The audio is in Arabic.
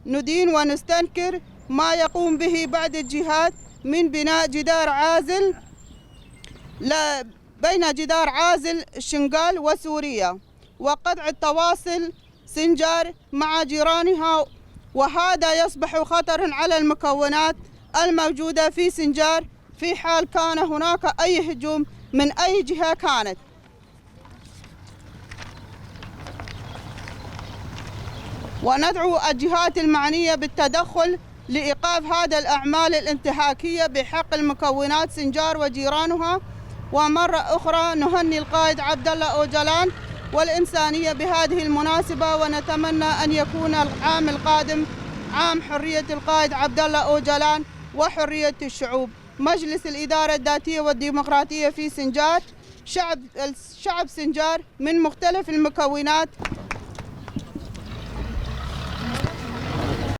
ندين ونستنكر ما يقوم به بعض الجهات من بناء جدار عازل بين جدار عازل الشنغال وسوريا وقطع التواصل سنجار مع جيرانها، وهذا يصبح خطرا على المكونات الموجودة في سنجار في حال كان هناك أي هجوم من أي جهة كانت. وندعو الجهات المعنية بالتدخل لإيقاف هذه الأعمال الانتهاكية بحق المكونات سنجار وجيرانها. ومرة أخرى نهني القائد عبد الله أوجلان والإنسانية بهذه المناسبة، ونتمنى أن يكون العام القادم عام حرية القائد عبد الله أوجلان وحرية الشعوب. مجلس الإدارة الذاتية والديمقراطية في سنجار، شعب سنجار من مختلف المكونات